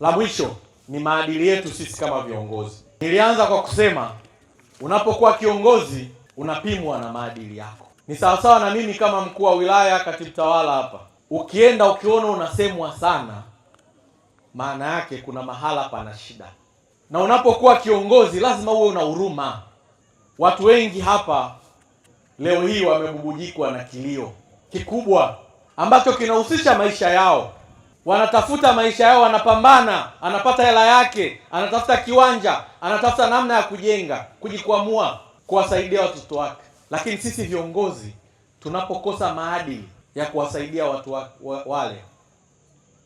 La mwisho ni maadili yetu sisi kama viongozi. Nilianza kwa kusema unapokuwa kiongozi unapimwa na maadili yako. Ni sawasawa na mimi kama mkuu wa wilaya, katibu tawala hapa. Ukienda ukiona unasemwa sana, maana yake kuna mahala pana shida. Na unapokuwa kiongozi lazima uwe una huruma. Watu wengi hapa leo hii wamebubujikwa na kilio kikubwa ambacho kinahusisha maisha yao. Wanatafuta maisha yao, wanapambana, anapata hela yake, anatafuta kiwanja, anatafuta namna ya kujenga, kujikwamua, kuwasaidia watoto wake. Lakini sisi viongozi tunapokosa maadili ya kuwasaidia watu wale,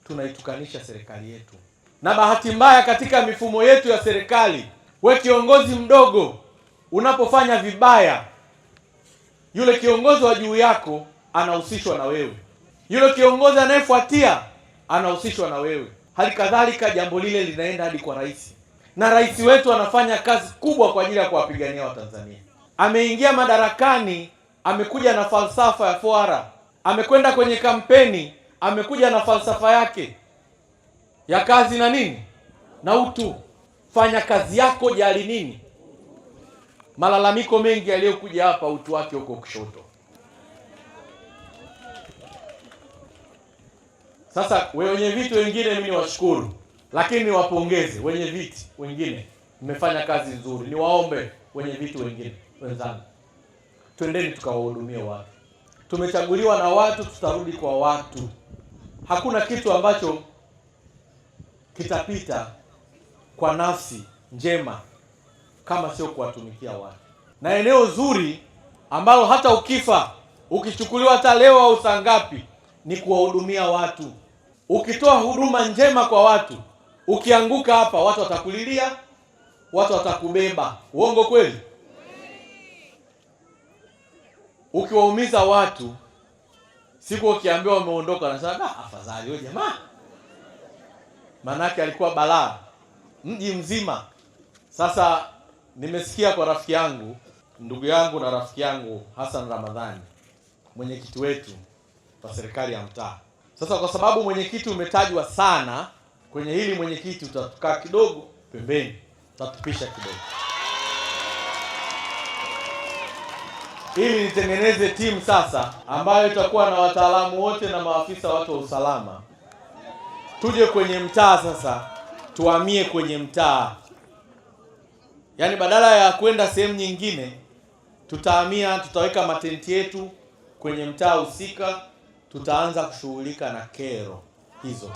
tunaitukanisha serikali yetu. Na bahati mbaya katika mifumo yetu ya serikali, we kiongozi mdogo unapofanya vibaya, yule kiongozi wa juu yako anahusishwa na wewe, yule kiongozi anayefuatia anahusishwa na wewe. Hali kadhalika jambo lile linaenda hadi kwa rais, na rais wetu anafanya kazi kubwa kwa ajili ya kuwapigania Watanzania. Ameingia madarakani, amekuja na falsafa ya 4R, amekwenda kwenye kampeni, amekuja na falsafa yake ya kazi na nini na utu. Fanya kazi yako, jali nini. Malalamiko mengi yaliyokuja hapa, utu wake huko kushoto. Sasa wenye viti wengine mimi niwashukuru, lakini niwapongeze wenye viti wengine, mmefanya kazi nzuri. Niwaombe wenye viti wengine wenzangu, twendeni tukawahudumie watu. Tumechaguliwa na watu, tutarudi kwa watu. Hakuna kitu ambacho kitapita kwa nafsi njema kama sio kuwatumikia watu. Na eneo zuri ambalo hata ukifa, ukichukuliwa hata leo au saa ngapi, ni kuwahudumia watu. Ukitoa huduma njema kwa watu, ukianguka hapa watu watakulilia, watu watakubeba. Uongo kweli? Ukiwaumiza watu, siku ukiambiwa umeondoka nasema afadhali wewe jamaa. Manake alikuwa balaa mji mzima. Sasa nimesikia kwa rafiki yangu, ndugu yangu na rafiki yangu Hassan Ramadhani, mwenyekiti wetu wa serikali ya mtaa. Sasa kwa sababu mwenyekiti umetajwa sana kwenye hili, mwenyekiti utatukaa kidogo pembeni, utatupisha kidogo ili nitengeneze timu sasa ambayo itakuwa na wataalamu wote na maafisa watu wa usalama. Tuje kwenye mtaa sasa, tuhamie kwenye mtaa. Yaani badala ya kwenda sehemu nyingine, tutahamia, tutaweka matenti yetu kwenye mtaa husika, tutaanza kushughulika na kero hizo.